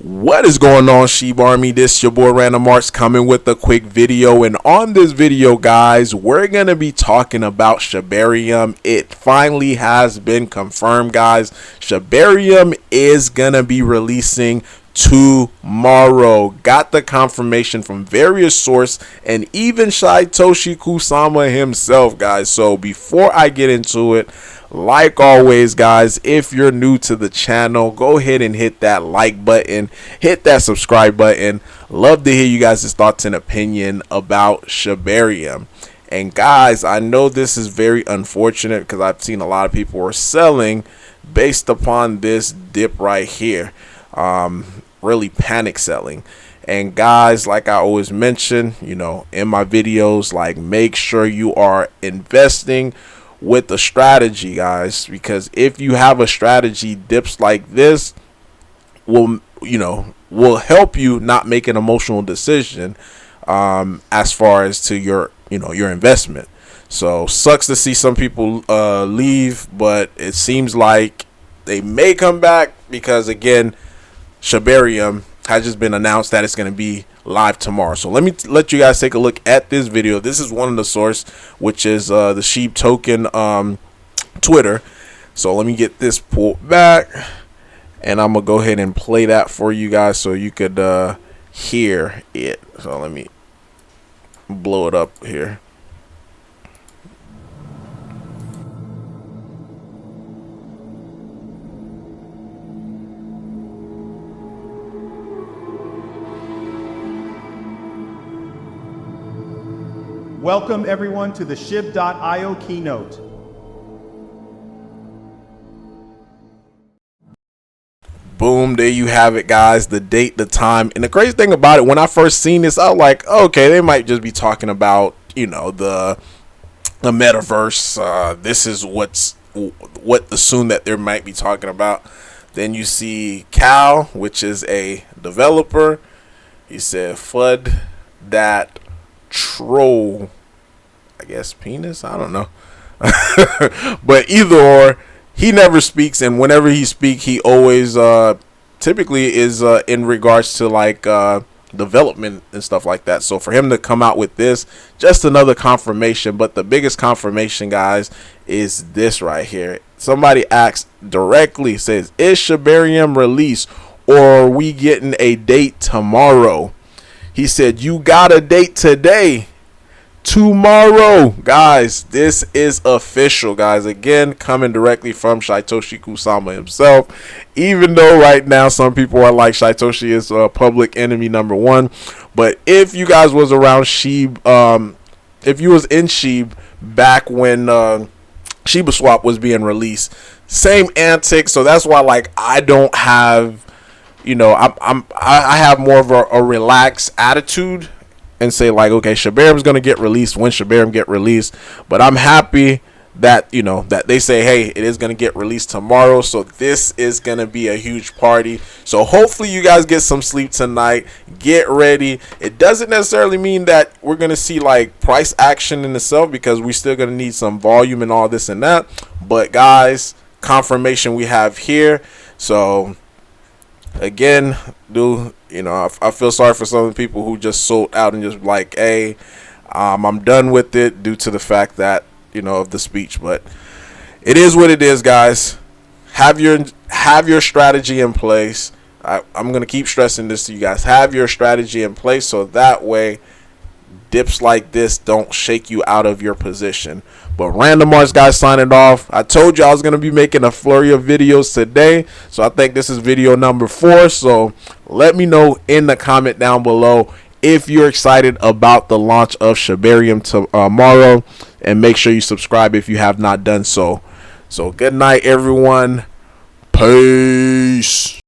What is going on, Shibarium? This your boy Random Arts coming with a quick video, and on this video, guys, we're gonna be talking about Shibarium. It finally has been confirmed, guys. Shibarium is gonna be releasing tomorrow. Got the confirmation from various sources and even Shytoshi Kusama himself, guys. So before I get into it, like always, guys, if you're new to the channel, go ahead and hit that like button, hit that subscribe button. Love to hear you guys' thoughts and opinion about Shibarium. And guys, I know this is very unfortunate because I've seen a lot of people are selling based upon this dip right here. Really panic selling. And guys, like I always mention, in my videos, like, make sure you are investing with a strategy, guys, because if you have a strategy, dips like this will help you not make an emotional decision as far as to your investment. So sucks to see some people leave, but it seems like they may come back because, again, Shibarium has just been announced that it's going to be live tomorrow. So let you guys take a look at this video. This is one of the source, which is the SHIB token Twitter. So let me get this pulled back, and I'm gonna go ahead and play that for you guys so you could hear it. So let me blow it up here. Welcome everyone to the shib.io keynote. Boom, there you have it, guys. The date, the time. And the crazy thing about it, when I first seen this, I was like, okay, they might just be talking about, the metaverse. This is what assume that they might be talking about. Then you see Cal, which is a developer. He said, FUD that troll, I guess, penis, I don't know. But either or, he never speaks, and whenever he speaks, he always typically is in regards to like development and stuff like that. So for him to come out with this, just another confirmation. But the biggest confirmation, guys, is this right here. Somebody asked directly, says, is Shibarium released, or are we getting a date tomorrow? He said, you got a date today. Tomorrow, guys. This is official, guys. Again, coming directly from Shytoshi Kusama himself. Even though right now some people are like, Shytoshi is public enemy number one. But if you guys was around SHIB, if you was in SHIB back when Shiba Swap was being released, same antics. So that's why, like, I don't have, I have more of a relaxed attitude and say, like, okay, Shibarium's gonna get released when Shibarium get released. But I'm happy that that they say, hey, it is gonna get released tomorrow. So this is gonna be a huge party. So hopefully you guys get some sleep tonight. Get ready. It doesn't necessarily mean that we're gonna see like price action in itself, because we're still gonna need some volume and all this and that. But guys, confirmation we have here. So again, I feel sorry for some of the people who just sold out and just like, hey, I'm done with it due to the fact that of the speech. But it is what it is, guys. Have your strategy in place. I'm gonna keep stressing this to you guys. Have your strategy in place, so that way dips like this don't shake you out of your position. But Random Arts, guys, signing off. I told you I was going to be making a flurry of videos today, so I think this is video number 4. So let me know in the comment down below if you're excited about the launch of Shibarium tomorrow, and make sure you subscribe if you have not done so. So good night, everyone. Peace.